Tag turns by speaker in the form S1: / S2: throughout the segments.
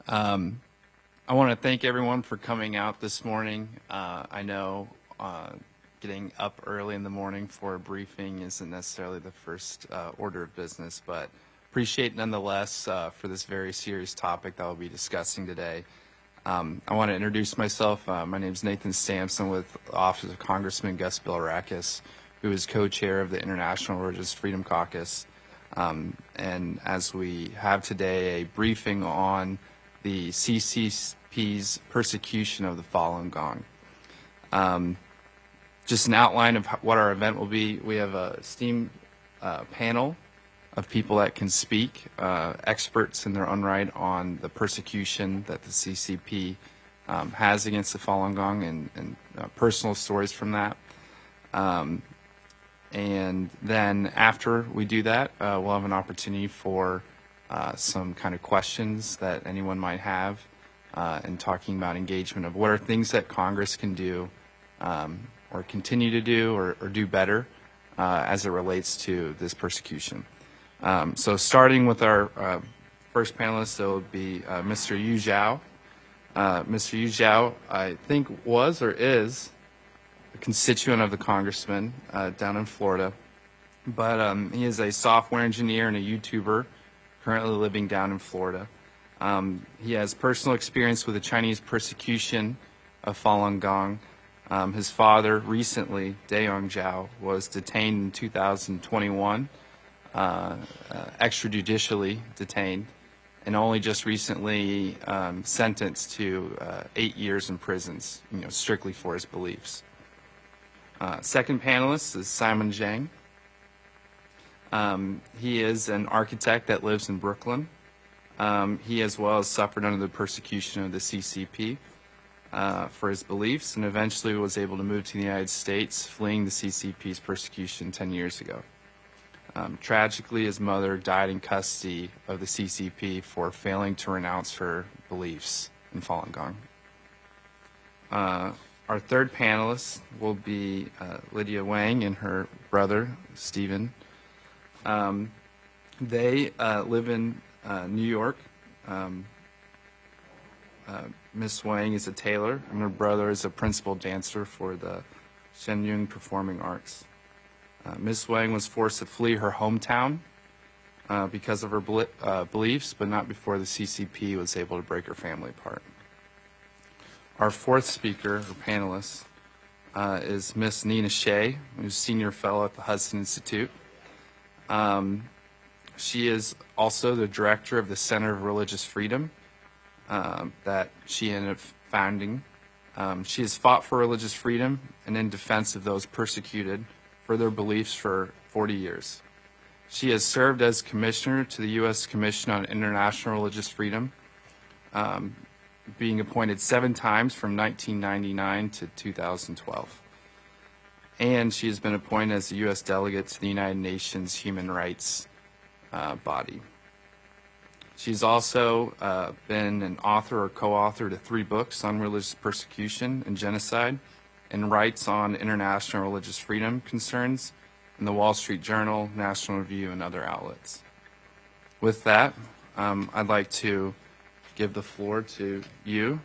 S1: I want to thank everyone for coming out this morning. I know getting up early in the morning for a briefing isn't necessarily the first order of business, but appreciate nonetheless for this very serious topic that we'll be discussing today. I want to introduce myself. My name is Nathan Sampson with the Office of Congressman Gus Bilirakis, who is co-chair of the International Religious Freedom Caucus. And as we have today a briefing on the CCP's persecution of the Falun Gong. Just an outline of what our event will be. We have a esteemed panel of people that can speak, experts in their own right on the persecution that the CCP has against the Falun Gong and personal stories from that. And then after we do that, we'll have an opportunity for some kind of questions that anyone might have and talking about engagement of what are things that Congress can do or continue to do or do better as it relates to this persecution. So starting with our first panelist, it will be Mr. Yu Zhao. Mr. Yu Zhao, I think, was or is a constituent of the Congressman down in Florida, but he is a software engineer and a YouTuber currently living down in Florida. He has personal experience with the Chinese persecution of Falun Gong. His father recently, Zhang, was detained in 2021, extrajudicially detained, and only just recently sentenced to 8 years in prisons, strictly for his beliefs. Second panelist is Simon Zhang. He is an architect that lives in Brooklyn. He as well has suffered under the persecution of the CCP for his beliefs and eventually was able to move to the United States, fleeing the CCP's persecution 10 years ago. Tragically, his mother died in custody of the CCP for failing to renounce her beliefs in Falun Gong. Our third panelist will be Lydia Wang and her brother, Stephen. They live in New York. Miss Wang is a tailor, and her brother is a principal dancer for the Shenyang Performing Arts. Miss Wang was forced to flee her hometown because of her beliefs, but not before the CCP was able to break her family apart. Our fourth speaker, or panelist, is Miss Nina Shea, who's senior fellow at the Hudson Institute. She is also the director of the Center of Religious Freedom that she ended up founding. She has fought for religious freedom and in defense of those persecuted for their beliefs for 40 years. She has served as commissioner to the U.S. Commission on International Religious Freedom, being appointed 7 times from 1999 to 2012. And she has been appointed as the U.S. delegate to the United Nations Human Rights body. She's also been an author or co-author to 3 books on religious persecution and genocide and writes on international religious freedom concerns in the Wall Street Journal, National Review, and other outlets. With that, I'd like to give the floor to you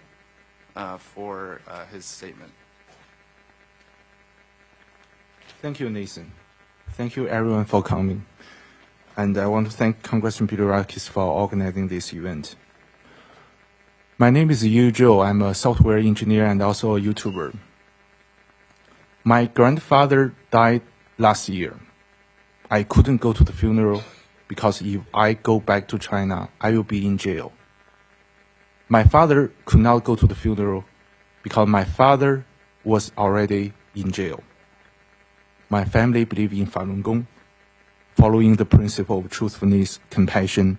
S1: for his statement.
S2: Thank you, Nathan. Thank you, everyone, for coming. And I want to thank Congressman Bilirakis for organizing this event. My name is Yu Zhao. I'm a software engineer and also a YouTuber. My grandfather died last year. I couldn't go to the funeral because if I go back to China, I will be in jail. My father could not go to the funeral because my father was already in jail. My family believe in Falun Gong, following the principle of truthfulness, compassion,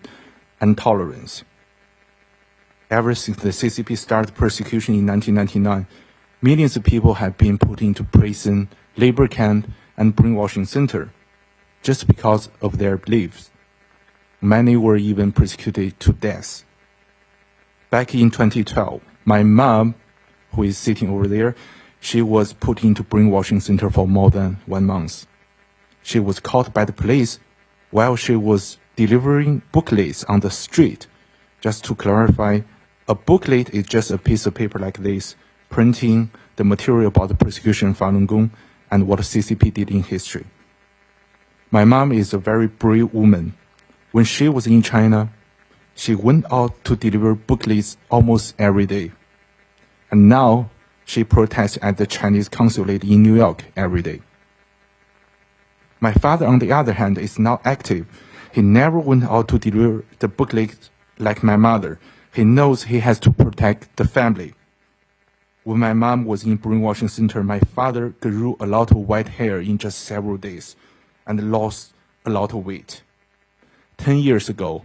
S2: and tolerance. Ever since the CCP started persecution in 1999, millions of people have been put into prison, labor camp, and brainwashing center just because of their beliefs. Many were even persecuted to death. Back in 2012, my mom, who is sitting over there, she was put into brainwashing center for more than 1 month. She was caught by the police while she was delivering booklets on the street just to clarify A booklet is just a piece of paper like this, printing the material about the persecution of Falun Gong and what CCP did in history. My mom is a very brave woman. When she was in China, she went out to deliver booklets almost every day. And now she protests at the Chinese consulate in New York every day. My father, on the other hand, is not active. He never went out to deliver the booklet like my mother. He knows he has to protect the family. When my mom was in brainwashing center, my father grew a lot of white hair in just several days and lost a lot of weight. 10 years ago,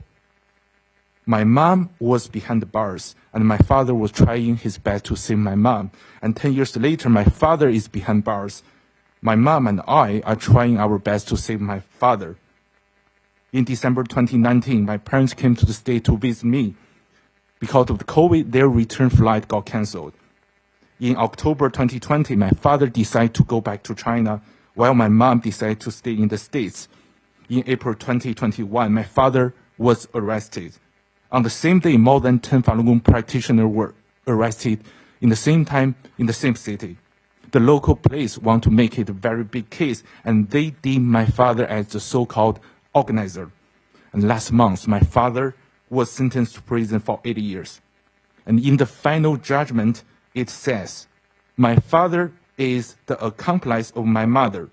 S2: my mom was behind the bars, and my father was trying his best to save my mom. And 10 years later, my father is behind bars. My mom and I are trying our best to save my father. In December 2019, my parents came to the state to visit me. Because of the COVID, their return flight got canceled. In October 2020, my father decided to go back to China, while my mom decided to stay in the States. In April 2021, my father was arrested. On the same day, more than 10 Falun Gong practitioners were arrested in the same time in the same city. The local police want to make it a very big case, and they deem my father as the so-called organizer. And last month, my father was sentenced to prison for 80 years. And in the final judgment, it says, my father is the accomplice of my mother.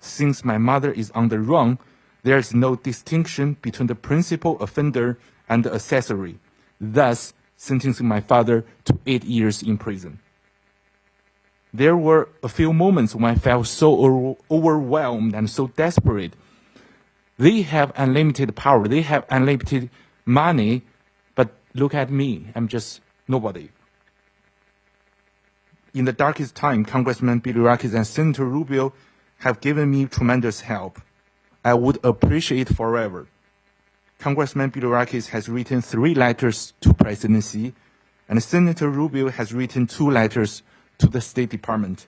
S2: Since my mother is on the run, there is no distinction between the principal offender and the accessory, thus sentencing my father to 8 years in prison. There were a few moments when I felt so overwhelmed and so desperate. They have unlimited power, they have unlimited money, but look at me, I'm just nobody. In the darkest time, Congressman Bilirakis and Senator Rubio have given me tremendous help. I would appreciate forever. Congressman Bilirakis has written 3 letters to presidency, and Senator Rubio has written 2 letters to the State Department.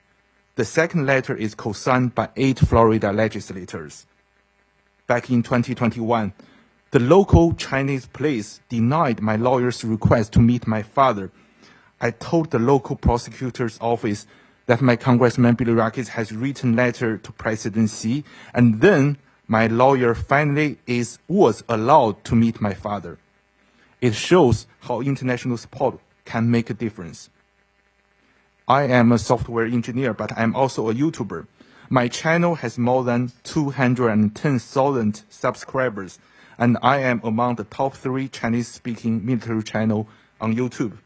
S2: The second letter is co-signed by 8 Florida legislators. Back in 2021, the local Chinese police denied my lawyer's request to meet my father. I told the local prosecutor's office that my Congressman Bilirakis has written letter to presidency, and then my lawyer finally was allowed to meet my father. It shows how international support can make a difference. I am a software engineer, but I'm also a YouTuber. My channel has more than 210,000 subscribers, and I am among the top 3 Chinese-speaking military channels on YouTube.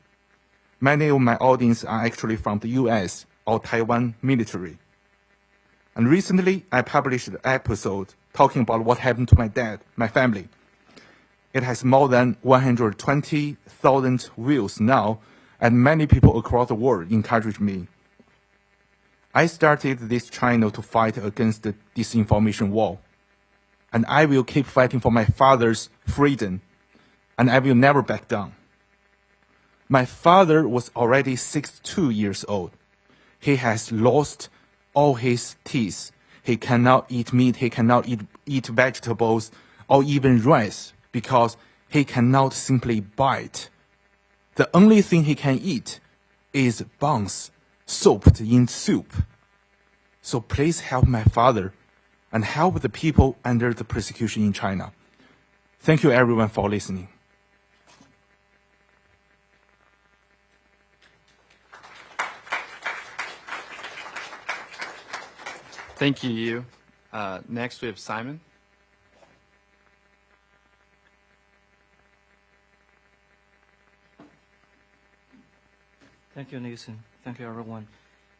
S2: Many of my audience are actually from the US or Taiwan military. And recently, I published an episode talking about what happened to my dad, my family. It has more than 120,000 views now, and many people across the world encourage me. I started this channel to fight against the disinformation war, and I will keep fighting for my father's freedom, and I will never back down. My father was already 62 years old. He has lost all his teeth. He cannot eat meat, he cannot eat vegetables, or even rice, because he cannot simply bite. The only thing he can eat is buns soaked in soup. So please help my father and help the people under the persecution in China. Thank you everyone for listening.
S1: Thank you, Yu. Next, we have Simon.
S3: Thank you, Nathan. Thank you, everyone.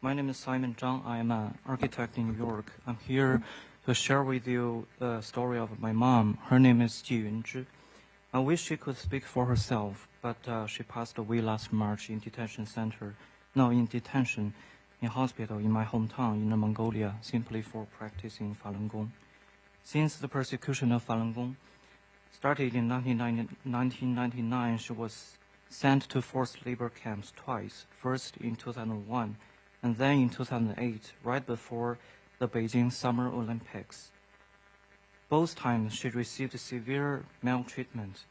S3: My name is Simon Zhang. I am an architect in New York. I'm here to share with you the story of my mom. Her name is Ji Yunzhi. I wish she could speak for herself, but she passed away last March in detention center. No, in detention, in hospital in my hometown in Inner Mongolia, simply for practicing Falun Gong. Since the persecution of Falun Gong started in 1999, she was sent to forced labor camps twice, first in 2001 and then in 2008, right before the Beijing Summer Olympics. Both times she received severe maltreatment.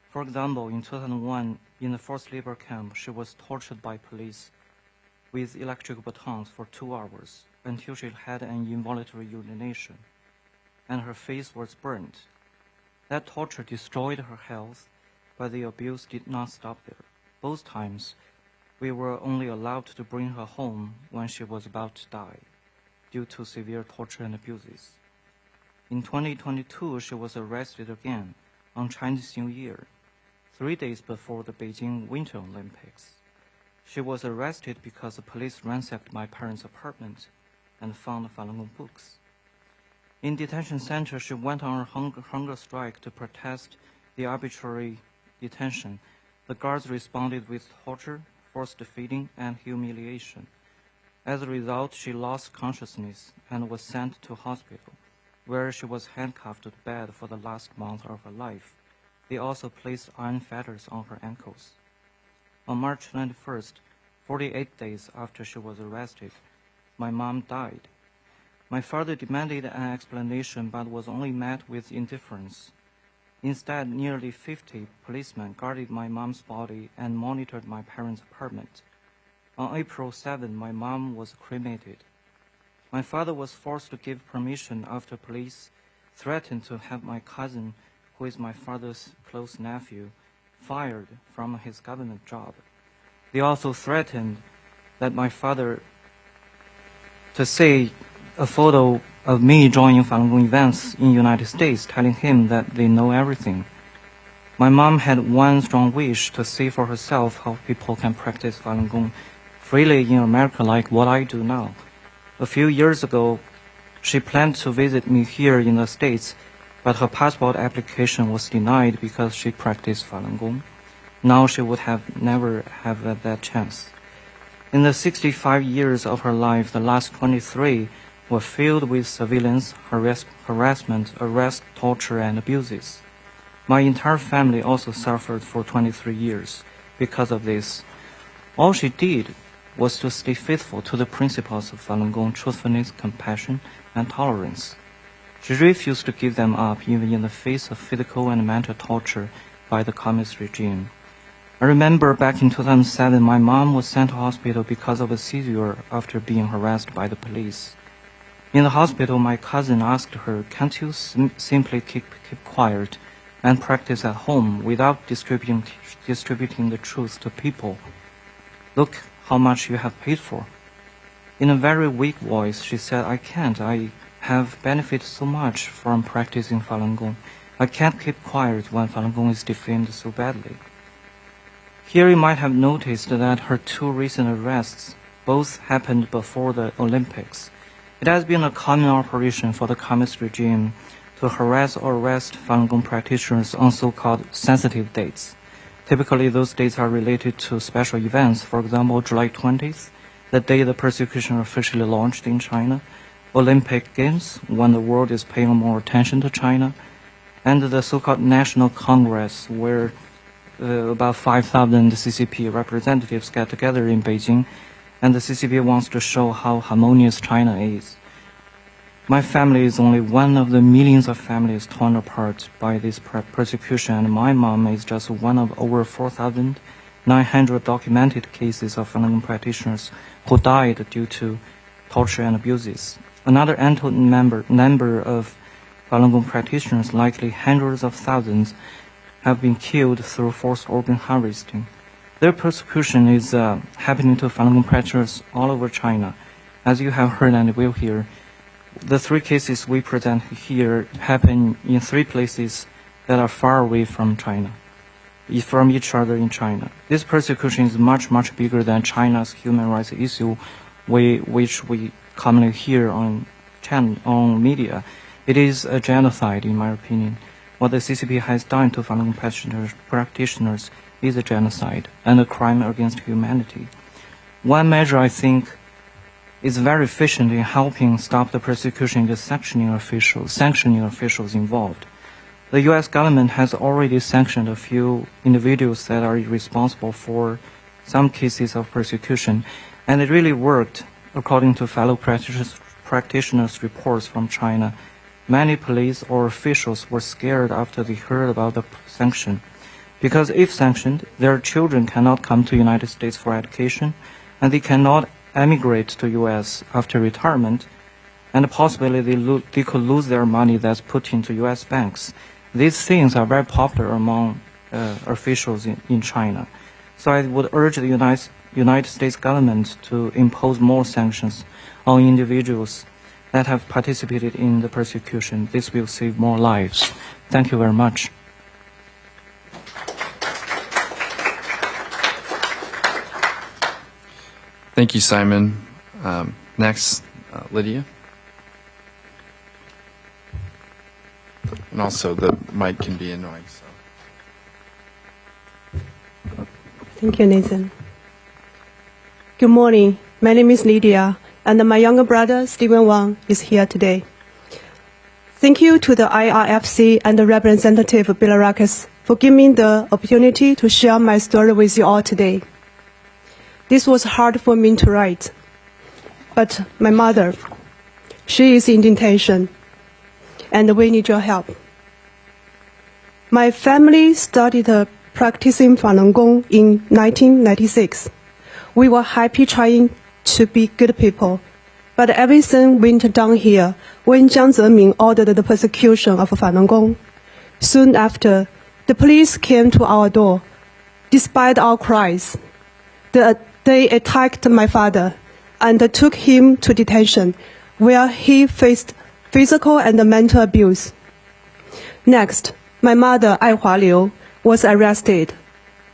S3: For example, in 2001, in the forced labor camp, she was tortured by police with electric batons for 2 hours until she had an involuntary urination, and her face was burned. That torture destroyed her health, but the abuse did not stop there. Both times, we were only allowed to bring her home when she was about to die, due to severe torture and abuses. In 2022, she was arrested again on Chinese New Year, 3 days before the Beijing Winter Olympics. She was arrested because the police ransacked my parents' apartment and found Falun Gong books. In detention center, she went on a hunger strike to protest the arbitrary detention. The guards responded with torture, forced feeding, and humiliation. As a result, she lost consciousness and was sent to hospital, where she was handcuffed to bed for the last month of her life. They also placed iron fetters on her ankles. On March 91st, 48 days after she was arrested, my mom died. My father demanded an explanation but was only met with indifference. Instead, nearly 50 policemen guarded my mom's body and monitored my parents' apartment. On April 7, my mom was cremated. My father was forced to give permission after police threatened to have my cousin, who is my father's close nephew, fired from his government job. They also threatened that my father to see a photo of me joining Falun Gong events in the United States, telling him that they know everything. My mom had one strong wish to see for herself how people can practice Falun Gong freely in America like what I do now. A few years ago, she planned to visit me here in the States, but her passport application was denied because she practiced Falun Gong. Now she would have never have that chance. In the 65 years of her life, the last 23 were filled with surveillance, harassment, arrest, torture, and abuses. My entire family also suffered for 23 years because of this. All she did was to stay faithful to the principles of Falun Gong, truthfulness, compassion, and tolerance. She refused to give them up even in the face of physical and mental torture by the communist regime. I remember back in 2007, my mom was sent to hospital because of a seizure after being harassed by the police. In the hospital, my cousin asked her, "Can't you simply keep quiet and practice at home without distributing the truth to people? Look how much you have paid for." In a very weak voice, she said, "I can't. I have benefited so much from practicing Falun Gong. I can't keep quiet when Falun Gong is defamed so badly." Here you might have noticed that her 2 recent arrests both happened before the Olympics. It has been a common operation for the communist regime to harass or arrest Falun Gong practitioners on so-called sensitive dates. Typically, those dates are related to special events. For example, July 20th, the day the persecution officially launched in China, Olympic Games, when the world is paying more attention to China, and the so-called National Congress, where about 5,000 CCP representatives get together in Beijing, and the CCP wants to show how harmonious China is. My family is only one of the millions of families torn apart by this persecution, and my mom is just one of over 4,900 documented cases of Falun Gong practitioners who died due to torture and abuses. Another untold number of Falun Gong practitioners, likely hundreds of thousands, have been killed through forced organ harvesting. Their persecution is happening to Falun Gong practitioners all over China. As you have heard and will hear, the 3 cases we present here happen in 3 places that are far away from China, from each other in China. This persecution is much, much bigger than China's human rights issue, which we commonly hear on media. It is a genocide, in my opinion. What the CCP has done to Falun Gong practitioners is a genocide and a crime against humanity. One measure I think is very efficient in helping stop the persecution is sanctioning officials involved. The U.S. government has already sanctioned a few individuals that are responsible for some cases of persecution, and it really worked. According to fellow practitioners' reports from China, many police or officials were scared after they heard about the sanction. because if sanctioned, their children cannot come to United States for education, and they cannot emigrate to U.S. after retirement, and possibly they could lose their money that's put into U.S. banks. These things are very popular among officials in China. So I would urge the United States government to impose more sanctions on individuals that have participated in the persecution. This will save more lives. Thank you very much.
S1: Thank you, Simon. Next, Lydia. And also, the mic can be annoying. So.
S4: Thank you, Nathan. Good morning. My name is Lydia, and my younger brother, Stephen Wang, is here today. Thank you to the IRFC and the representative Bilirakis for giving me the opportunity to share my story with you all today. This was hard for me to write, but my mother, she is in detention, and we need your help. My family started practicing Falun Gong in 1996. We were happy trying to be good people, but everything went down here when Zhang Zemin ordered the persecution of Falun Gong. Soon after, the police came to our door. Despite our cries, they attacked my father and took him to detention, where he faced physical and mental abuse. Next, my mother, Ai Hualiu, was arrested.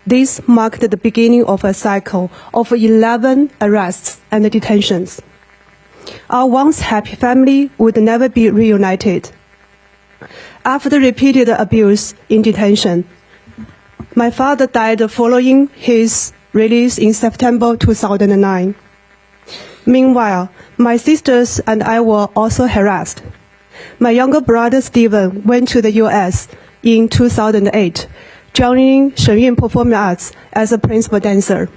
S4: This marked the beginning of a cycle of 11 arrests and detentions. Our once happy family would never be reunited. After repeated abuse in detention, my father died following his release in September 2009. Meanwhile, my sisters and I were also harassed. My younger brother Stephen went to the U.S. in 2008, joining Shenyun Performing Arts as a principal dancer.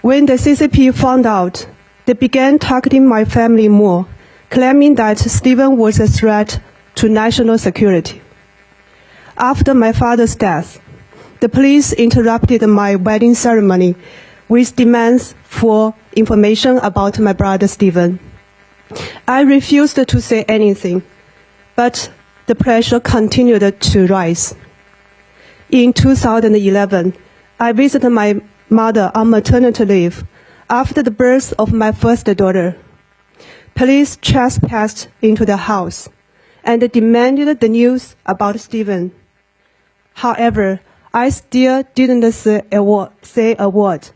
S4: When the CCP found out, they began targeting my family more, claiming that Stephen was a threat to national security. After my father's death, the police interrupted my wedding ceremony with demands for information about my brother Stephen. I refused to say anything, but the pressure continued to rise. In 2011, I visited my mother on maternity leave after the birth of my first daughter. Police trespassed into the house and demanded the news about Stephen. However, I still didn't say a word.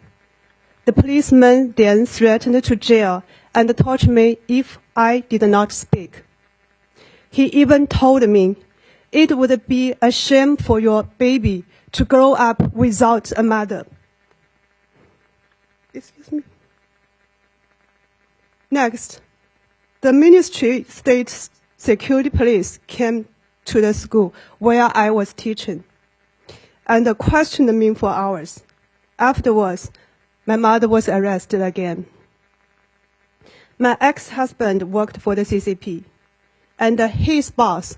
S4: The policeman then threatened to jail and torture me if I did not speak. He even told me, "It would be a shame for your baby to grow up without a mother." Excuse me. Next, the Ministry State Security Police came to the school where I was teaching and questioned me for hours. Afterwards, my mother was arrested again. My ex-husband worked for the CCP, and his boss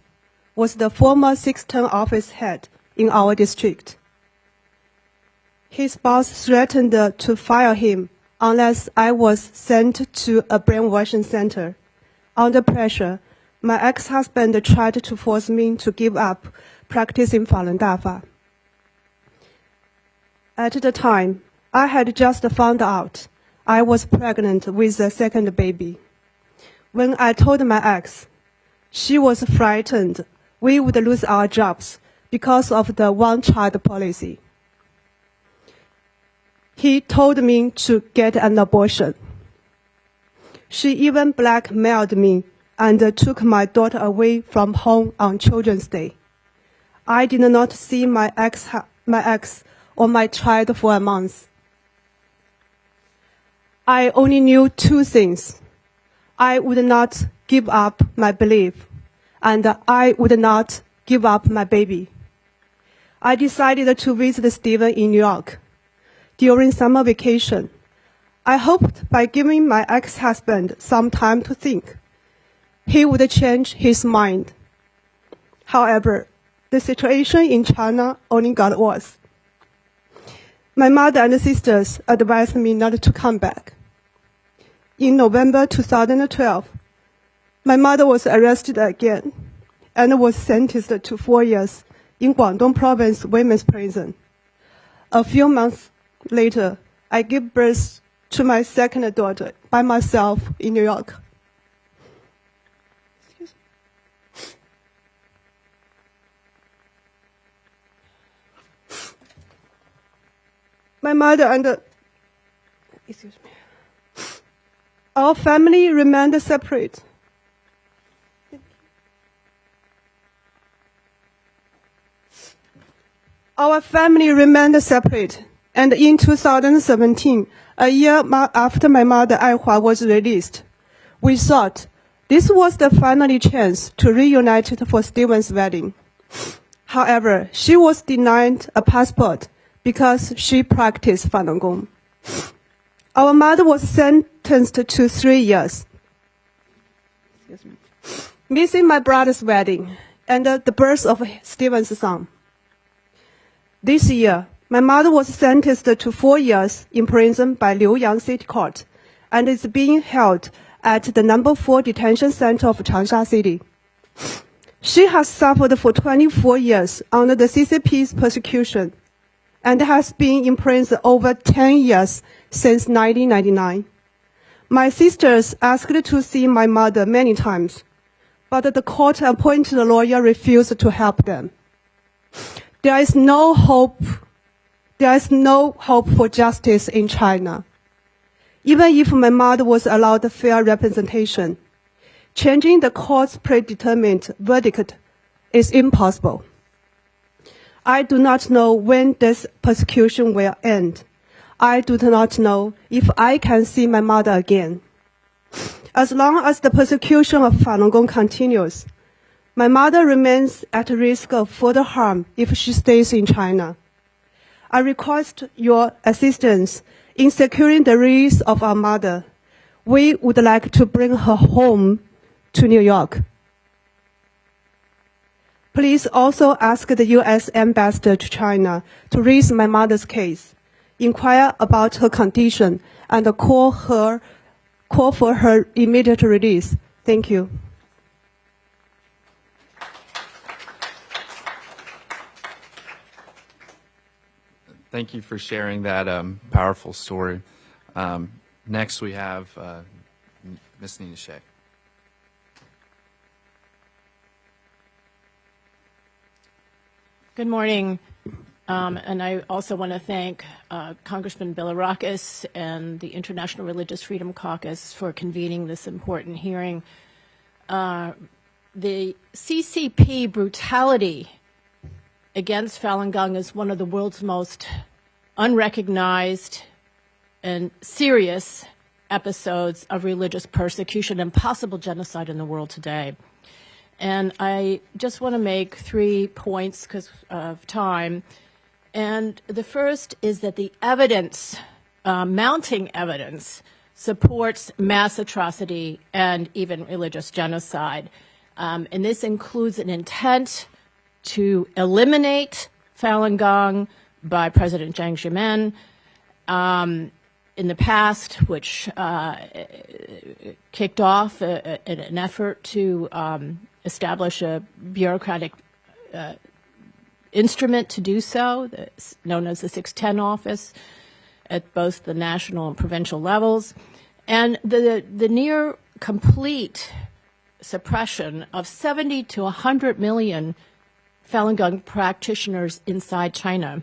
S4: was the former 610 office head in our district. His boss threatened to fire him unless I was sent to a brainwashing center. Under pressure, my ex-husband tried to force me to give up practicing Falun Dafa. At the time, I had just found out I was pregnant with a second baby. When I told my ex, she was frightened we would lose our jobs because of the one-child policy. He told me to get an abortion. She even blackmailed me and took my daughter away from home on Children's Day. I did not see my ex or my child for a month. I only knew two things. I would not give up my belief, and I would not give up my baby. I decided to visit Stephen in New York during summer vacation. I hoped by giving my ex-husband some time to think, he would change his mind. However, the situation in China only got worse. My mother and sisters advised me not to come back. In November 2012, my mother was arrested again and was sentenced to 4 years in Guangdong Province Women's Prison. A few months later, I gave birth to my second daughter by myself in New York. Excuse me. My mother and our family remained separate. Our family remained separate, and in 2017, a year after my mother Aihua was released, we thought this was the final chance to reunite for Stephen's wedding. However, she was denied a passport because she practiced Falun Gong. Our mother was sentenced to 3 years. Missing my brother's wedding and the birth of Stephen's son. This year, my mother was sentenced to 4 years in prison by Liuyang City Court and is being held at the number 4 detention center of Changsha City. She has suffered for 24 years under the CCP's persecution and has been in prison over 10 years since 1999. My sisters asked to see my mother many times, but the court-appointed lawyer refused to help them. There is no hope for justice in China. Even if my mother was allowed fair representation, changing the court's predetermined verdict is impossible. I do not know when this persecution will end. I do not know if I can see my mother again. As long as the persecution of Falun Gong continues, my mother remains at risk of further harm if she stays in China. I request your assistance in securing the release of our mother. We would like to bring her home to New York. Please also ask the U.S. ambassador to China to raise my mother's case, inquire about her condition, and call for her immediate release. Thank you.
S1: Thank you for sharing that powerful story. Next, we have Ms. Nina Shea.
S5: Good morning. And I also want to thank Congressman Bilirakis and the International Religious Freedom Caucus for convening this important hearing. The CCP brutality against Falun Gong is one of the world's most unrecognized and serious episodes of religious persecution and possible genocide in the world today. And I just want to make 3 points because of time. And the first is that the evidence, mounting evidence, supports mass atrocity and even religious genocide. And this includes an intent to eliminate Falun Gong by President Zhang in the past, which kicked off an effort to establish a bureaucratic instrument to do so, known as the 610 office, at both the national and provincial levels, and the near complete suppression of 70 to 100 million Falun Gong practitioners inside China.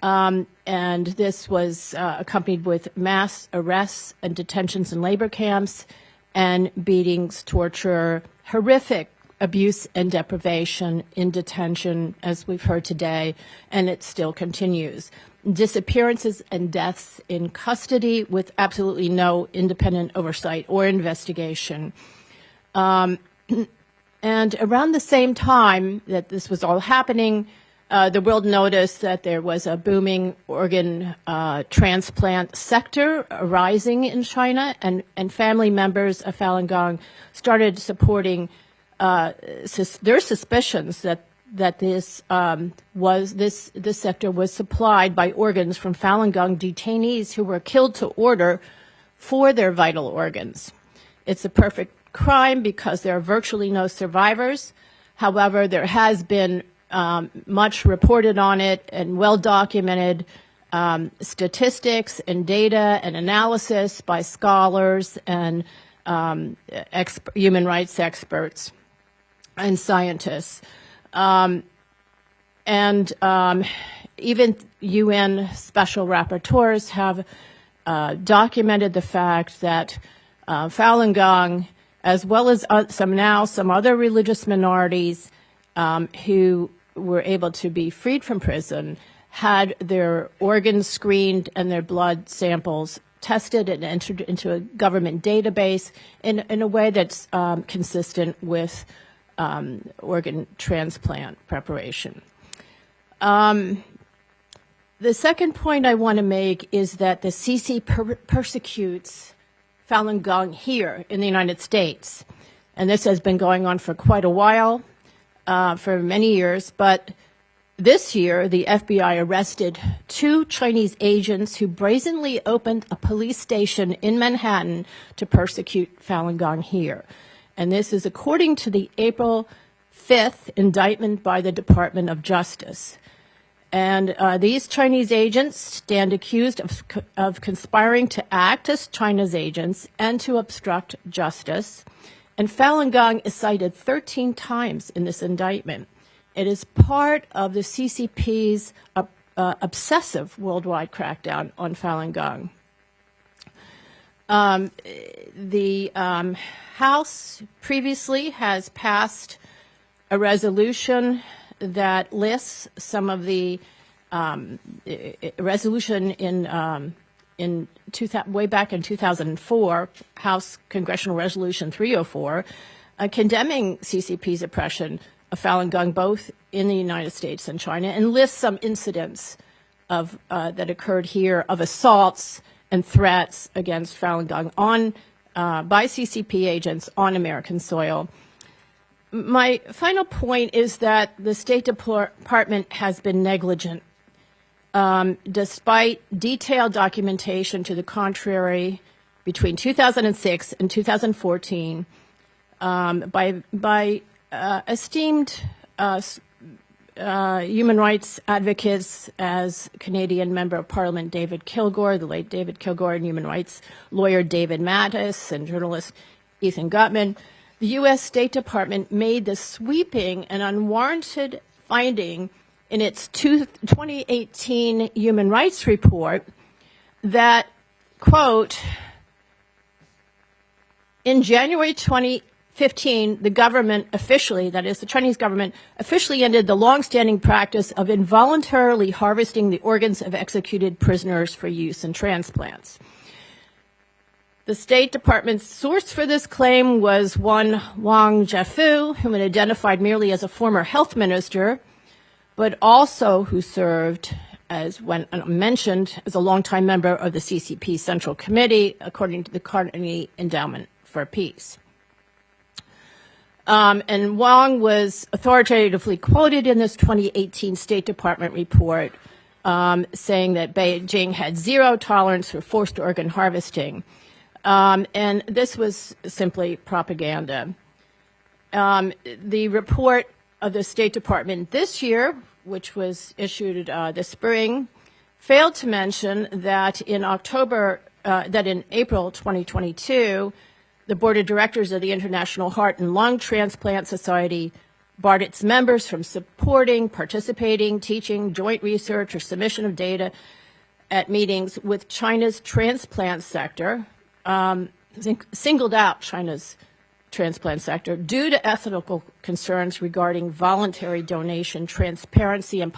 S5: And this was accompanied with mass arrests and detentions in labor camps and beatings, torture, horrific abuse and deprivation in detention, as we've heard today, and it still continues. Disappearances and deaths in custody with absolutely no independent oversight or investigation. And around the same time that this was all happening, the world noticed that there was a booming organ transplant sector arising in China, and family members of Falun Gong started supporting their suspicions that that this sector was supplied by organs from Falun Gong detainees who were killed to order for their vital organs. It's a perfect crime because there are virtually no survivors. However, there has been much reported on it and well-documented statistics and data and analysis by scholars and human rights experts and scientists. Even UN special rapporteurs have documented the fact that Falun Gong, as well as some other religious minorities who were able to be freed from prison, had their organs screened and their blood samples tested and entered into a government database in a way that's consistent with organ transplant preparation. The second point I want to make is that the CC persecutes Falun Gong here in the United States. And this has been going on for quite a while, for many years. But this year, the FBI arrested 2 Chinese agents who brazenly opened a police station in Manhattan to persecute Falun Gong here. And this is according to the April 5th indictment by the Department of Justice. And these Chinese agents stand accused of conspiring to act as China's agents and to obstruct justice. And Falun Gong is cited 13 times in this indictment. It is part of the CCP's obsessive worldwide crackdown on Falun Gong. The House previously has passed a resolution that lists some of the resolution way back in 2004, House Congressional Resolution 304, condemning CCP's oppression of Falun Gong both in the United States and China, and lists some incidents of that occurred here of assaults and threats against Falun Gong by CCP agents on American soil. My final point is that the State Department has been negligent. Despite detailed documentation to the contrary between 2006 and 2014 by esteemed human rights advocates as Canadian Member of Parliament David Kilgour, the late David Kilgour, and human rights lawyer David Mattis, and journalist Ethan Gutman, the U.S. State Department made the sweeping and unwarranted finding in its 2018 Human Rights Report that, quote, in January 2015, the government officially, that is the Chinese government, officially ended the longstanding practice of involuntarily harvesting the organs of executed prisoners for use in transplants. The State Department's source for this claim was one Wang, whom it identified merely as a former health minister, but also who served, as when mentioned, as a longtime member of the CCP Central Committee, according to the Carnegie Endowment for Peace. And Wang was authoritatively quoted in this 2018 State Department report, saying that Beijing had zero tolerance for forced organ harvesting. And this was simply propaganda. The report of the State Department this year, which was issued this spring, failed to mention that in April 2022, the Board of Directors of the International Heart and Lung Transplant Society barred its members from supporting, participating, teaching, joint research, or submission of data at meetings with China's transplant sector, singled out China's transplant sector due to ethical concerns regarding voluntary donation, transparency, and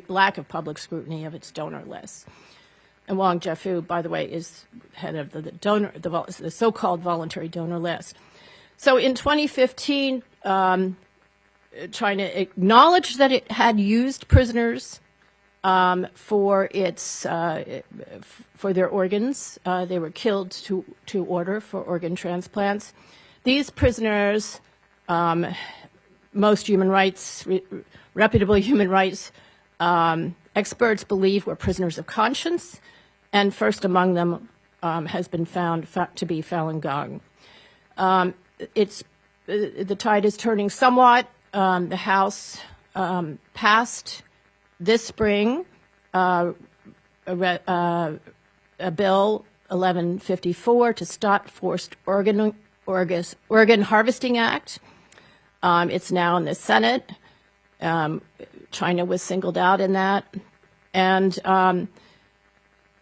S5: lack of public scrutiny of its donor list. And Wang Jiafu, by the way, is head of the so-called voluntary donor list. So in 2015, China acknowledged that it had used prisoners for their organs. They were killed to order for organ transplants. These prisoners most reputable human rights experts believe were prisoners of conscience, and first among them has been found to be Falun Gong. The tide is turning somewhat. The House passed this spring a bill 1154 to stop forced organ harvesting act. It's now in the Senate. China was singled out in that, and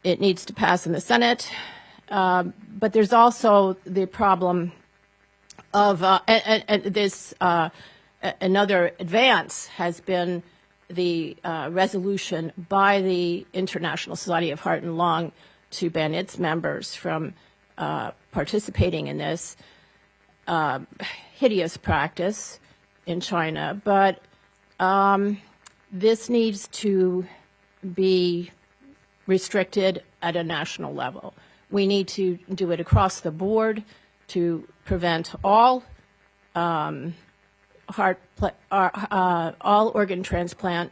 S5: it needs to pass in the Senate. But there's also the problem of another advance has been the resolution by the International Society of Heart and Lung to ban its members from participating in this hideous practice in China. But this needs to be restricted at a national level. We need to do it across the board to prevent all all organ transplant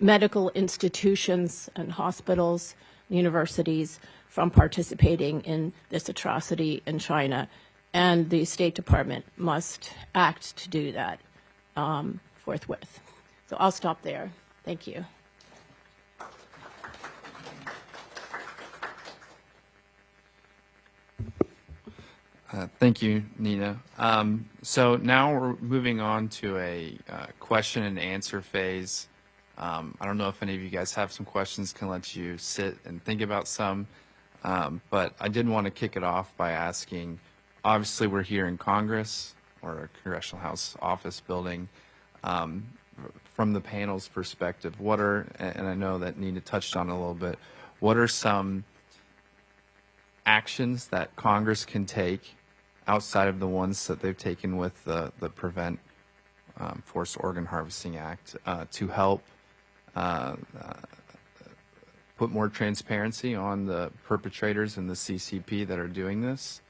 S5: medical institutions and hospitals, universities from participating in this atrocity in China. And the State Department must act to do that forthwith. So I'll stop there. Thank you.
S1: Thank you, Nina. So now we're moving on to a question and answer phase. I don't know if any of you guys have some questions, can let you sit and think about some. But I did want to kick it off by asking, obviously we're here in Congress, or a Congressional House office building. From the panel's perspective, what are, and I know that Nina touched on it a little bit, what are some actions that Congress can take outside of the ones that they've taken with the Prevent Forced Organ Harvesting Act to help put more transparency on the perpetrators in the CCP that are doing this,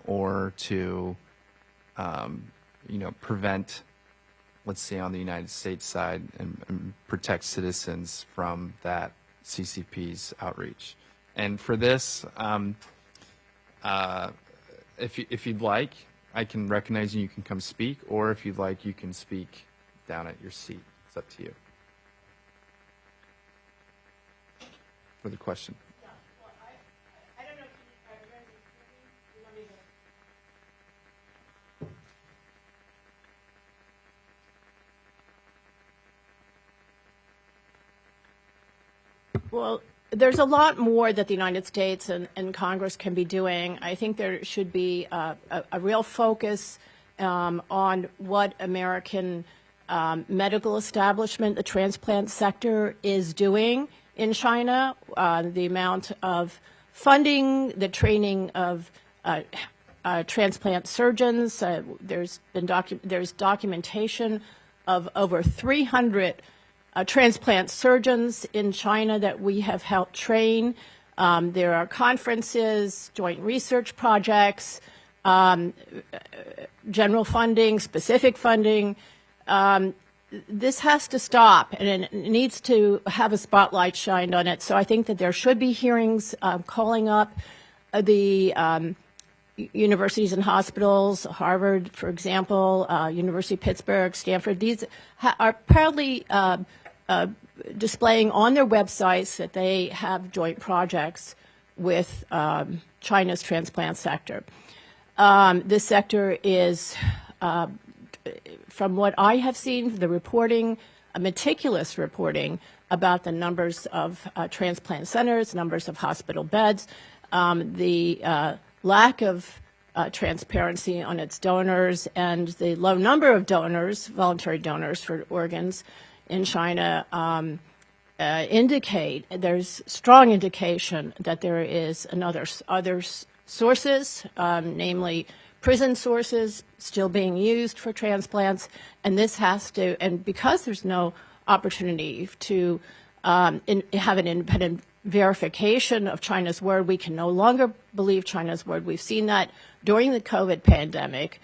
S1: or to prevent, let's say on the United States side, and protect citizens from that CCP's outreach. And for this, if you'd like, I can recognize you can come speak, or if you'd like, you can speak down at your seat. It's up to you. For the question.
S5: Yeah, well, I don't know if you want me to... Well, there's a lot more that the United States and Congress can be doing. I think there should be a real focus on what American medical establishment, the transplant sector, is doing in China, the amount of funding, the training of transplant surgeons. There's documentation of over 300 transplant surgeons in China that we have helped train. There are conferences, joint research projects, general funding, specific funding. This has to stop, and it needs to have a spotlight shined on it. So I think that there should be hearings calling up the universities and hospitals, Harvard, for example, University of Pittsburgh, Stanford. These are proudly displaying on their websites that they have joint projects with China's transplant sector. This sector is, from what I have seen, the reporting, meticulous reporting about the numbers of transplant centers, numbers of hospital beds, the lack of transparency on its donors, and the low number of donors, voluntary donors for organs in China, indicate, there's strong indication that there is other sources, namely prison sources still being used for transplants, and this has to, and because there's no opportunity to have an independent verification of China's word, we can no longer believe China's word. We've seen that during the COVID pandemic.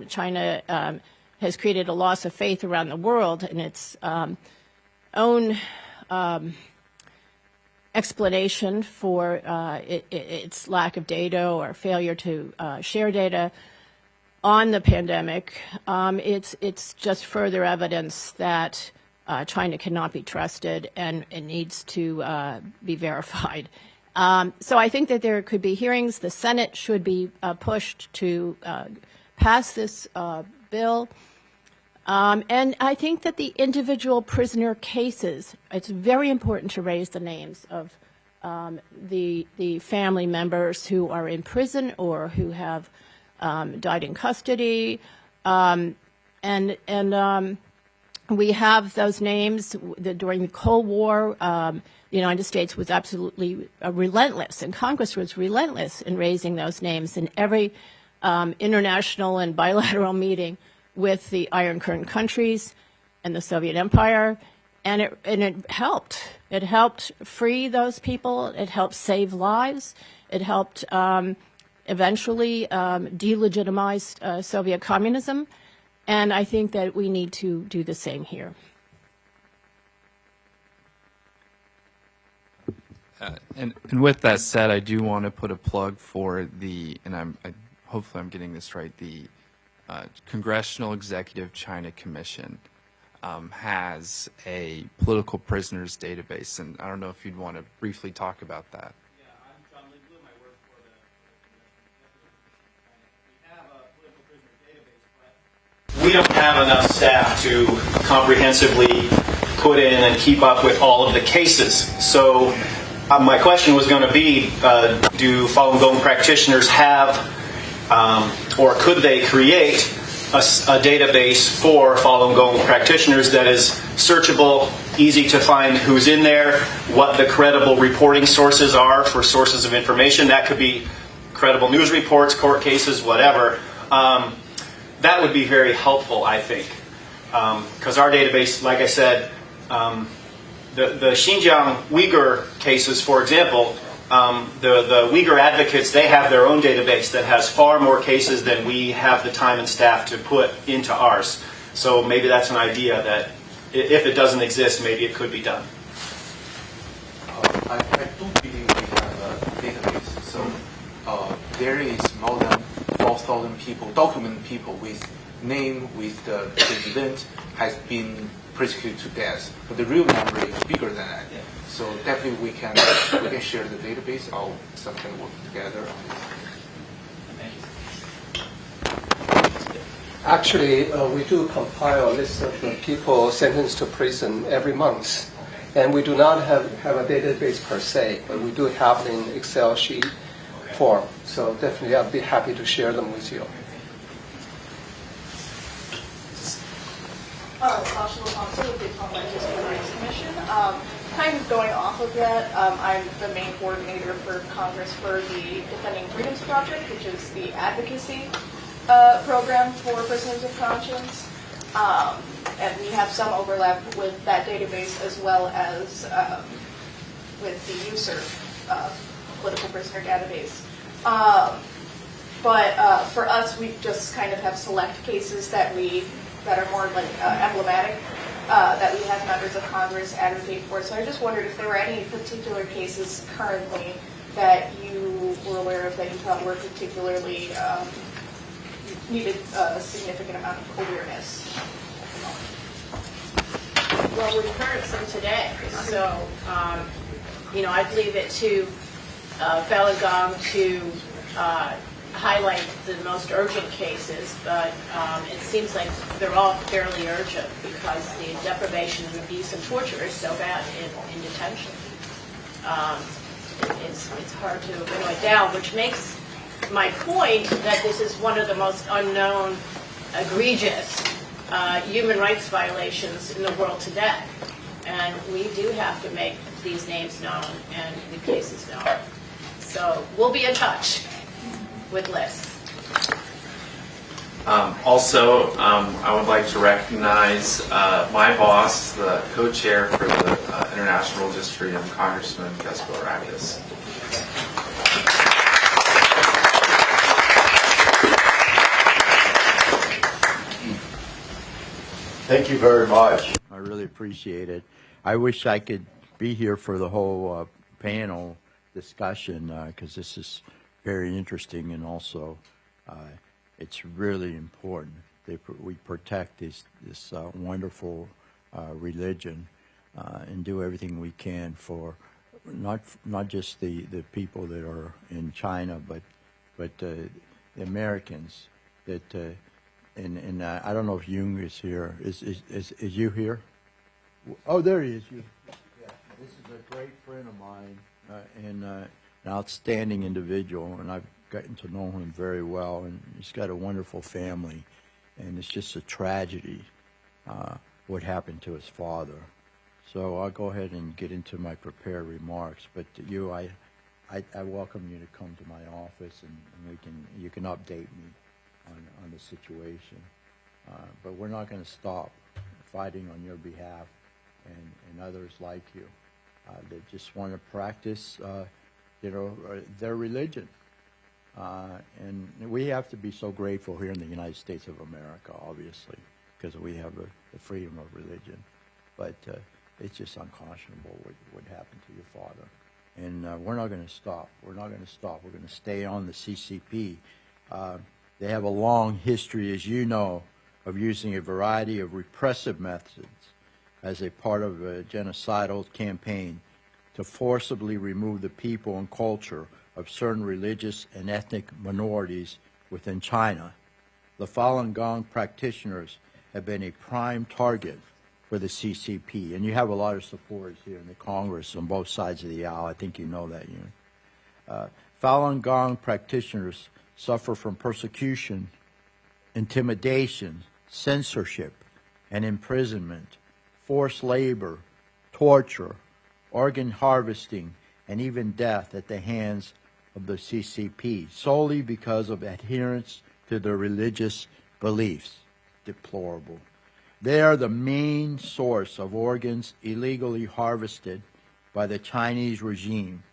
S5: China has created a loss of faith around the world in its own explanation for its lack of data or failure to share data on the pandemic. It's just further evidence that China cannot be trusted and it needs to be verified. So I think that there could be hearings. The Senate should be pushed to pass this bill. And I think that the individual prisoner cases, it's very important to raise the names of the family members who are in prison or who have died in custody. We have those names. During the Cold War, the United States was absolutely relentless, and Congress was relentless in raising those names in every international and bilateral meeting with the Iron Curtain countries and the Soviet Empire, and it helped. It helped free those people. It helped save lives. It helped eventually delegitimize Soviet communism, and I think that we need to do the same here.
S1: And with that said, I do want to put a plug for hopefully I'm getting this right, the Congressional Executive China Commission has a political prisoners database, and I don't know if you'd want to briefly talk about that.
S6: Yeah, I'm John Lidblum. I work for the Congressional. We have a political prisoner database, but we don't have enough staff to comprehensively put in and keep up with all of the cases. So my question was going to be, do Falun Gong practitioners have or could they create a database for Falun Gong practitioners that is searchable, easy to find who's in there, what the credible reporting sources are for sources of information? That could be credible news reports, court cases, whatever. That would be very helpful, I think, because our database, like I said, the Xinjiang Uyghur cases, for example, the Uyghur advocates, they have their own database that has far more cases than we have the time and staff to put into ours. So maybe that's an idea that if it doesn't exist, maybe it could be done.
S2: I don't believe we have a database. So there is more than 4,000 people, documented people with name, with the event has been persecuted to death. But the real number is bigger than that. Yeah. So definitely we can share the database or some can work together on this.
S7: Actually, we do compile a list of people sentenced to prison every month. And we do not have a database per se, but we do have it in Excel sheet form. So definitely I'd be happy to share them with you.
S8: With the Congressional Commission. Kind of going off of that, I'm the main coordinator for Congress for the Defending Freedoms Project, which is the advocacy program for prisoners of conscience. And we have some overlap with that database as well as with the USERV political prisoner database. But for us, we just kind of have select cases that are more like emblematic that we have members of Congress advocate for. So I just wondered if there were any particular cases currently that you were aware of that you thought were particularly needed a significant amount of awareness at the moment.
S5: Well, we've heard some today, so I'd leave it to Falun Gong to highlight the most urgent cases, but it seems like they're all fairly urgent because the deprivation and abuse and torture is so bad in detention. It's hard to winnow it down, which makes my point that this is one of the most unknown, egregious human rights violations in the world today. And we do have to make these names known and the cases known. So we'll be in touch with lists.
S1: Also, I would like to recognize my boss, the co-chair for the International Religious Freedom, Congressman Bilirakis.
S9: Thank you very much. I really appreciate it. I wish I could be here for the whole panel discussion because this is very interesting, and also it's really important that we protect this wonderful religion and do everything we can for not just the people that are in China, but the Americans that. And I don't know if Jung is here. Is you here? Oh, there he is. You. Yeah. This is a great friend of mine and an outstanding individual, and I've gotten to know him very well. And he's got a wonderful family, and it's just a tragedy what happened to his father. So I'll go ahead and get into my prepared remarks. But you, I welcome you to come to my office, and you can update me on the situation. But we're not going to stop fighting on your behalf and others like you that just want to practice their religion. And we have to be so grateful here in the United States of America, obviously, because we have the freedom of religion. But it's just unconscionable what happened to your father. And we're not going to stop. We're not going to stop. We're going to stay on the CCP. They have a long history, as you know, of using a variety of repressive methods as a part of a genocidal campaign to forcibly remove the people and culture of certain religious and ethnic minorities within China. The Falun Gong practitioners have been a prime target for the CCP, and you have a lot of supporters here in the Congress on both sides of the aisle. I think you know that. Falun Gong practitioners suffer from persecution, intimidation, censorship, and imprisonment, forced labor, torture, organ harvesting, and even death at the hands of the CCP, solely because of adherence to their religious beliefs. Deplorable. They are the main source of organs illegally harvested by the Chinese regime,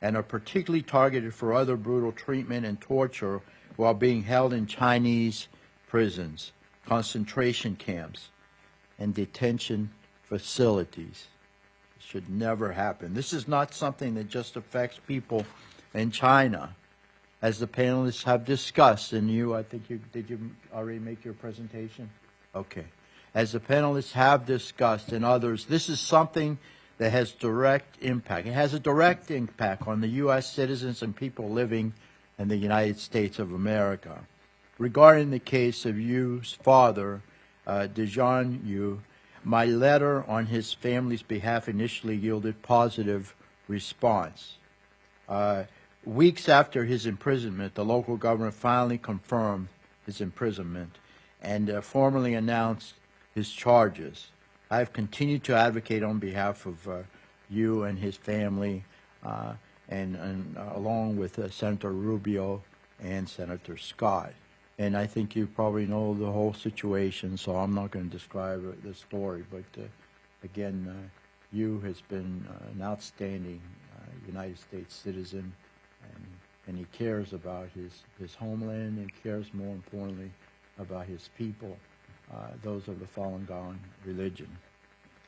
S9: and are particularly targeted for other brutal treatment and torture while being held in Chinese prisons, concentration camps, and detention facilities. It should never happen. This is not something that just affects people in China. As the panelists have discussed, and did you already make your presentation? Okay. As the panelists have discussed and others, this is something that has direct impact. It has a direct impact on the U.S. citizens and people living in the United States of America. Regarding the case of Yu's father, Zhang Yu, my letter on his family's behalf initially yielded positive response. Weeks after his imprisonment, the local government finally confirmed his imprisonment and formally announced his charges. I have continued to advocate on behalf of Yu and his family, and along with Senator Rubio and Senator Scott. And I think you probably know the whole situation, so I'm not going to describe the story. But again, Yu has been an outstanding United States citizen, and he cares about his homeland, and cares more importantly about his people, those of the Falun Gong religion.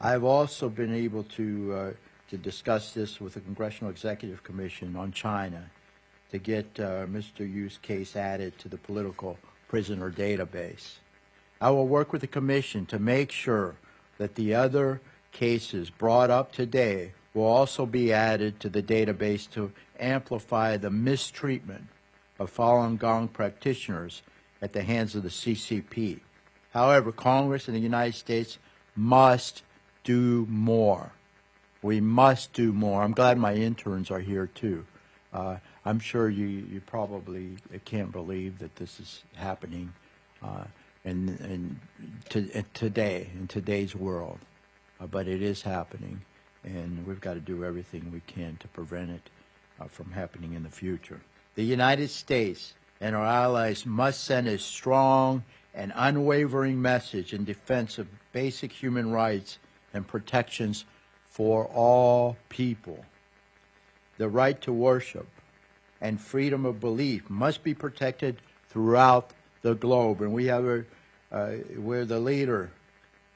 S9: I've also been able to discuss this with the Congressional Executive Commission on China to get Mr. Yu's case added to the political prisoner database. I will work with the Commission to make sure that the other cases brought up today will also be added to the database to amplify the mistreatment of Falun Gong practitioners at the hands of the CCP. However, Congress and the United States must do more. We must do more. I'm glad my interns are here too. I'm sure you probably can't believe that this is happening today, in today's world. But it is happening, and we've got to do everything we can to prevent it from happening in the future. The United States and our allies must send a strong and unwavering message in defense of basic human rights and protections for all people. The right to worship and freedom of belief must be protected throughout the globe. And we have we're the leader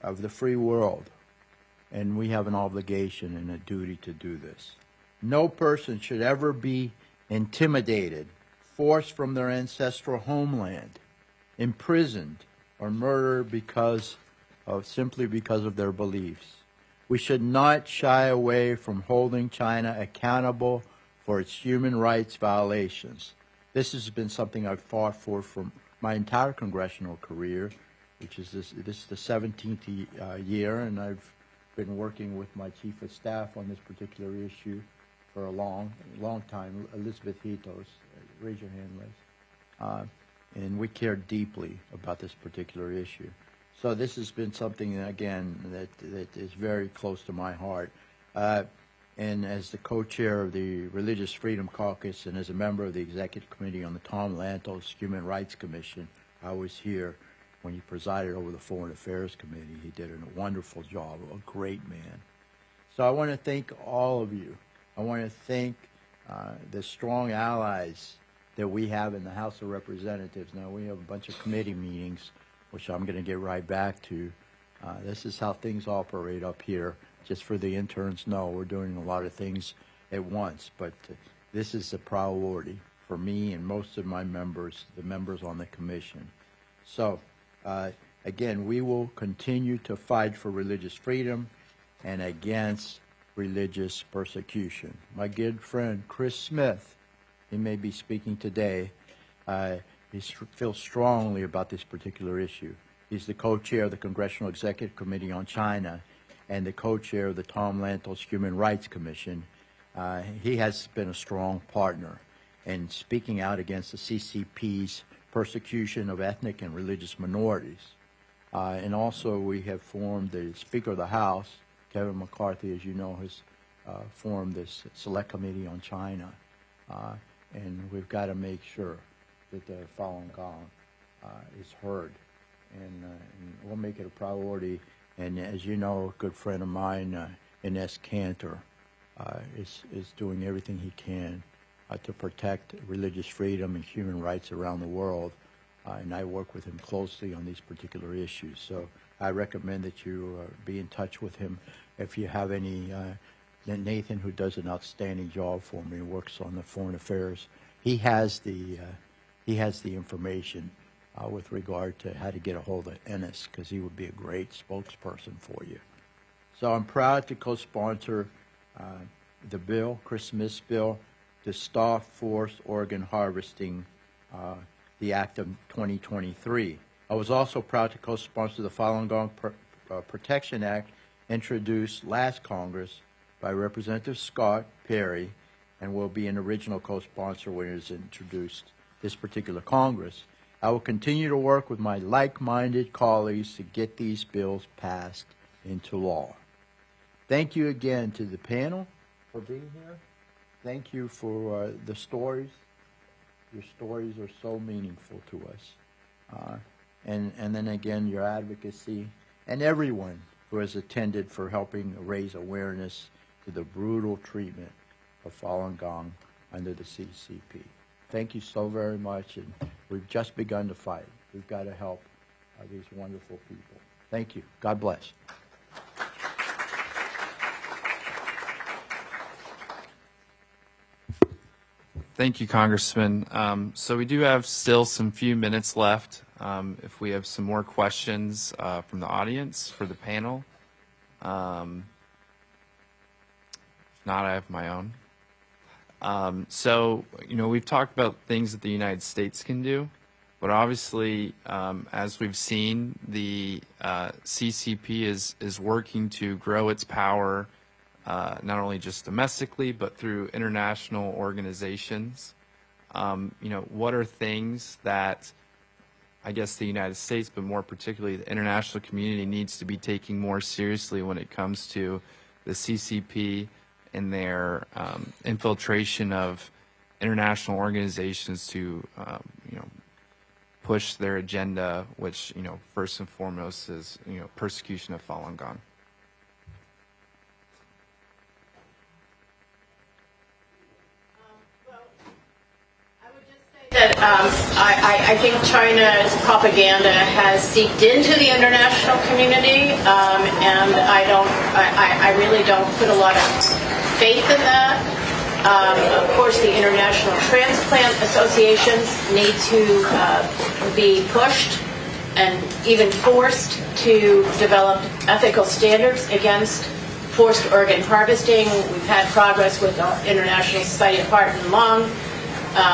S9: of the free world, and we have an obligation and a duty to do this. No person should ever be intimidated, forced from their ancestral homeland, imprisoned, or murdered simply because of their beliefs. We should not shy away from holding China accountable for its human rights violations. This has been something I've fought for my entire congressional career, which is this is the 17th year, and I've been working with my chief of staff on this particular issue for a long time. Elizabeth Hitos, raise your hand, Liz. And we care deeply about this particular issue. So this has been something, again, that is very close to my heart. And as the co-chair of the Religious Freedom Caucus and as a member of the Executive Committee on the Tom Lantos Human Rights Commission, I was here when he presided over the Foreign Affairs Committee. He did a wonderful job, a great man. So I want to thank all of you. I want to thank the strong allies that we have in the House of Representatives. Now, we have a bunch of committee meetings, which I'm going to get right back to. This is how things operate up here. Just for the interns, no, we're doing a lot of things at once, but this is a priority for me and most of my members, the members on the commission. So, again, we will continue to fight for religious freedom and against religious persecution. My good friend Chris Smith, he may be speaking today, he feels strongly about this particular issue. He's the co-chair of the Congressional Executive Committee on China and the co-chair of the Tom Lantos Human Rights Commission. He has been a strong partner in speaking out against the CCP's persecution of ethnic and religious minorities. And also we have formed the Speaker of the House, Kevin McCarthy, as you know, has formed this Select Committee on China. And we've got to make sure that the Falun Gong is heard. And we'll make it a priority. And as you know, a good friend of mine, Ines Cantor, is doing everything he can to protect religious freedom and human rights around the world. And I work with him closely on these particular issues. So I recommend that you be in touch with him. If you have any, Nathan, who does an outstanding job for me, works on the foreign affairs. He has the information with regard to how to get a hold of Ennis, because he would be a great spokesperson for you. So I'm proud to co-sponsor the bill, Chris Smith's bill, to stop forced organ harvesting, the Act of 2023. I was also proud to co-sponsor the Falun Gong Protection Act introduced last Congress by Representative Scott Perry, and will be an original co-sponsor when it is introduced this particular Congress. I will continue to work with my like-minded colleagues to get these bills passed into law. Thank you again to the panel for being here. Thank you for the stories. Your stories are so meaningful to us. And then again, your advocacy, and everyone who has attended for helping raise awareness to the brutal treatment of Falun Gong under the CCP. Thank you so very much, and we've just begun to fight. We've got to help these wonderful people. Thank you. God bless.
S1: Thank you, Congressman. So we do have still some few minutes left. If we have some more questions from the audience for the panel. If not, I have my own. So, we've talked about things that the United States can do, but obviously, as we've seen, the CCP is working to grow its power, not only just domestically, but through international organizations. What are things that I guess the United States, but more particularly the international community, needs to be taking more seriously when it comes to the CCP and their infiltration of international organizations to, push their agenda, which, first and foremost is, persecution of Falun Gong.
S5: That I think China's propaganda has seeped into the international community, and I really don't put a lot of faith in that. Of course, the international transplant associations need to be pushed and even forced to develop ethical standards against forced organ harvesting. We've had progress with the International Society of Heart and Lung,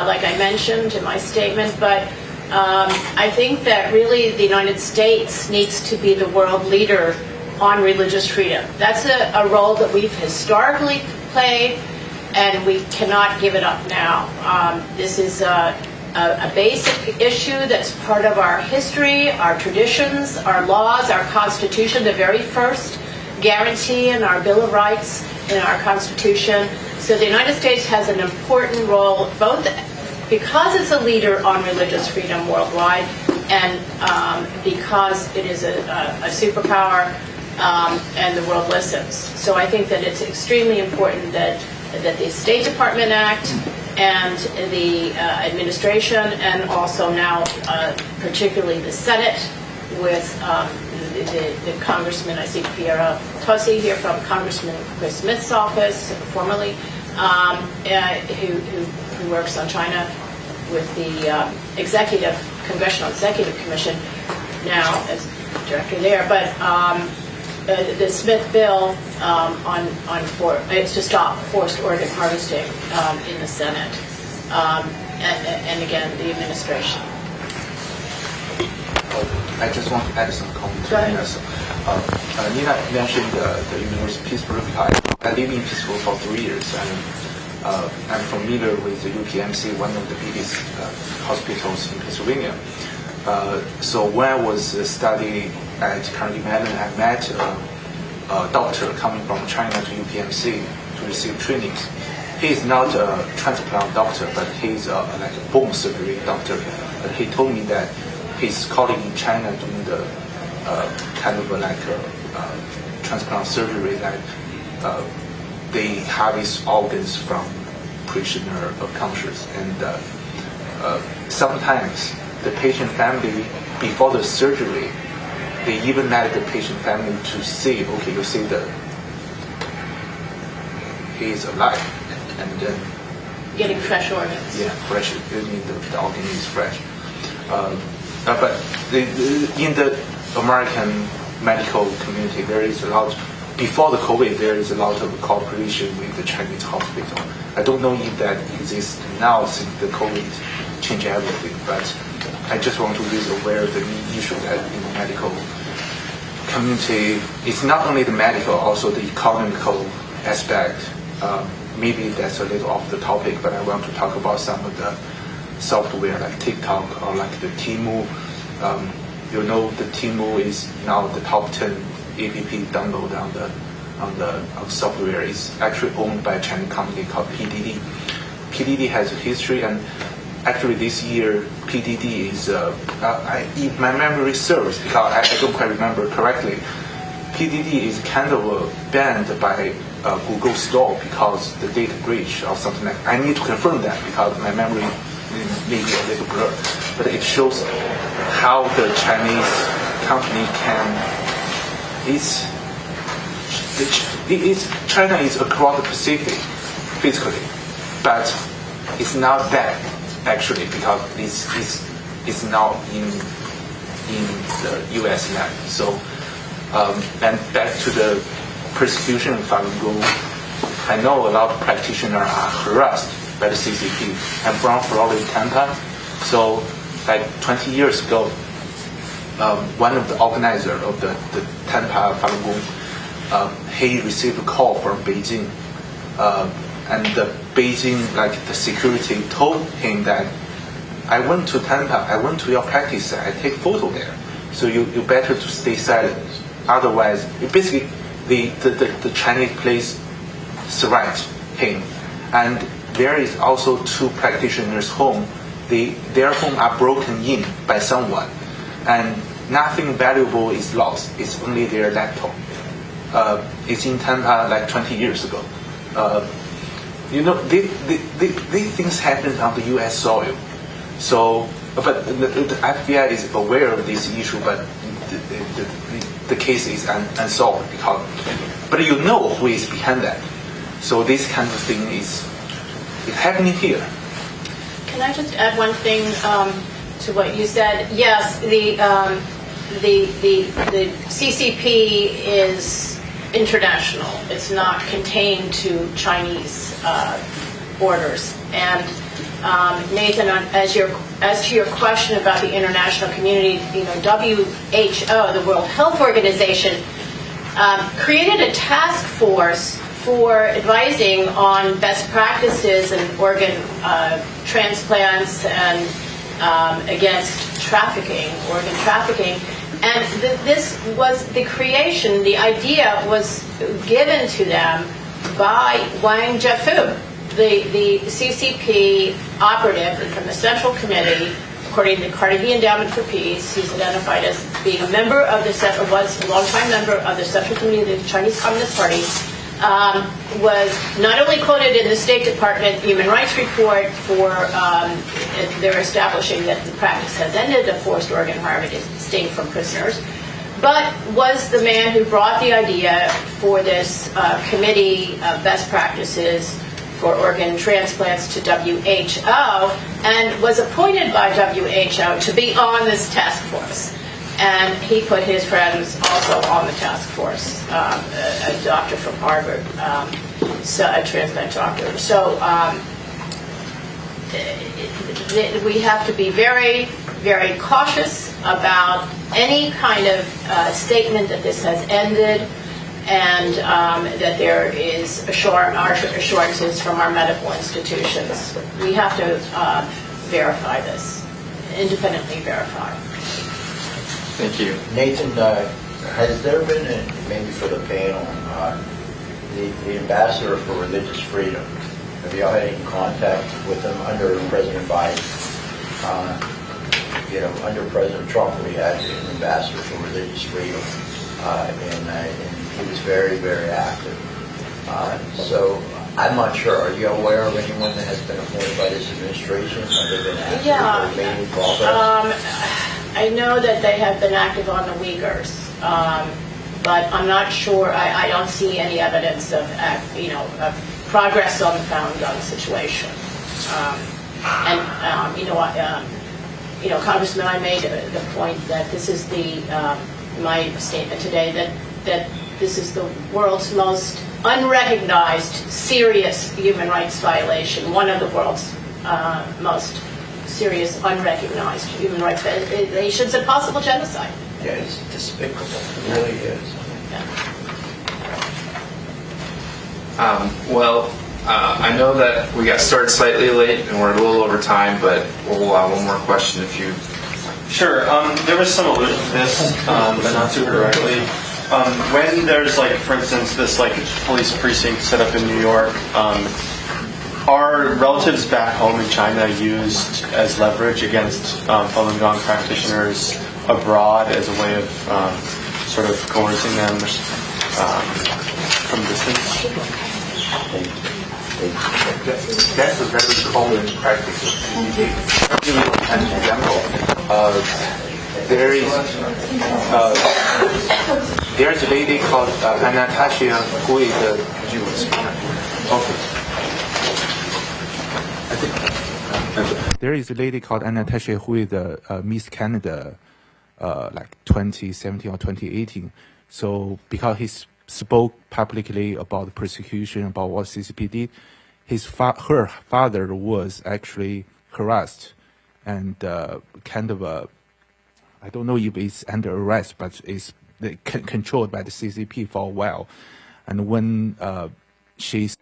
S5: like I mentioned in my statement, but I think that really the United States needs to be the world leader on religious freedom. That's a role that we've historically played, and we cannot give it up now. This is a basic issue that's part of our history, our traditions, our laws, our Constitution, the very first guarantee in our Bill of Rights in our Constitution. So the United States has an important role, both because it's a leader on religious freedom worldwide and because it is a superpower and the world listens. So I think that it's extremely important that the State Department act and the administration, and also now particularly the Senate with the Congressman, I see Pierre Tosi here from Congressman Chris Smith's office, formerly, who works on China with the Congressional Executive Commission now as director there. But the Smith bill it's to stop forced organ harvesting in the Senate, and again the administration.
S2: I just want to add some comments.
S5: Go ahead.
S2: Nina mentioned the University of Pittsburgh. I live in Pittsburgh for 3 years, and I'm familiar with the UPMC, one of the biggest hospitals in Pennsylvania. So when I was studying at Carnegie Mellon, I met a doctor coming from China to UPMC to receive trainings. He is not a transplant doctor, but he's like a bone surgery doctor. But he told me that his colleague in China doing the kind of like transplant surgery, that they harvest organs from prisoner conscious, and sometimes the patient family, before the surgery, they even let the patient family to see, okay, you see he is alive, and then
S5: Getting fresh organs.
S2: yeah, fresh. I mean the organ is fresh. But in the American medical community, there is a lot. Before the COVID, there is a lot of cooperation with the Chinese hospital. I don't know if that exists now since the COVID changed everything, but I just want to raise aware of the issue that in the medical community, it's not only the medical, also the economical aspect. Maybe that's a little off the topic, but I want to talk about some of the software like TikTok or like the Temu. You know, the Temu is now the top 10 app download on the software. It's actually owned by a Chinese company called PDD. PDD has a history, and actually this year PDD is, if my memory serves, because I don't quite remember correctly, PDD is kind of banned by Google Store because the data breach or something like that. I need to confirm that because my memory may be a little blurred. But it shows how the Chinese company China is across the Pacific physically, but it's not that actually because it's now in the U.S. land. So and back to the persecution of Falun Gong, I know a lot of practitioners are harassed by the CCP. I'm from Florida, Tampa, so like 20 years ago, one of the organizers of the Tampa Falun Gong, he received a call from Beijing, and the Beijing, like the security, told him that I went to Tampa, I went to your practice, I take photo there, so you better to stay silent. Otherwise, basically, the Chinese police surround him, and there is also 2 practitioners' home. Their home are broken in by someone, and nothing valuable is lost. It's only their laptop. It's in Tampa like 20 years ago. You know, these things happened on the U.S. soil. So, but the FBI is aware of this issue, but the case is unsolved because. But you know who is behind that. So this kind of thing is happening here.
S5: Can I just add one thing to what you said? Yes, the CCP is international. It's not contained to Chinese borders. And Nathan, as to your question about the international community, WHO, the World Health Organization, created a task force for advising on best practices in organ transplants and against organ trafficking. And this was the creation, the idea was given to them by Wang, the CCP operative from the Central Committee. According to the Carnegie Endowment for Peace, he's identified as being a member of was a longtime member of the Central Committee of the Chinese Communist Party. Was not only quoted in the State Department Human Rights Report for their establishing that the practice has ended of forced organ harvesting from prisoners, but was the man who brought the idea for this committee of best practices for organ transplants to WHO, and was appointed by WHO to be on this task force. And he put his friends also on the task force, a doctor from Harvard, a transplant doctor. So we have to be very, very cautious about any kind of statement that this has ended, and that there is assurances from our medical institutions. We have to verify this, independently verify.
S1: Thank you.
S9: Nathan, has there been, maybe for the panel, the ambassador for religious freedom, have you all had any contact with them under President Biden? Under President Trump, we had an ambassador for religious freedom, and he was very, very active. So I'm not sure. Are you aware of anyone that has been appointed by this administration? Have they been active or made any progress?
S5: I know that they have been active on the Uyghurs, but I'm not sure. I don't see any evidence of progress on the Falun Gong situation. Congressman, I made the point that this is my statement today that this is the world's most unrecognized, serious human rights violation. One of the world's most serious, unrecognized human rights violations and possible genocide.
S9: Yeah, it's despicable. It really is.
S1: I know that we got started slightly late and we're a little over time, but we'll allow one more question if you...
S10: Sure. There was some allusion to this, but not super directly. When there's, for instance, this, police precinct set up in New York, are relatives back home in China used as leverage against Falun Gong practitioners abroad as a way of sort of coercing them from distance?
S2: That's a very common practice in general. There's a lady called Anastasia who is a Jewish. There is a lady called Anastasia who is a Miss Canada, 2017 or 2018. So because he spoke publicly about the persecution, about what CCP did, her father was actually harassed and I don't know if it's under arrest, but it's controlled by the CCP for a while. And when she's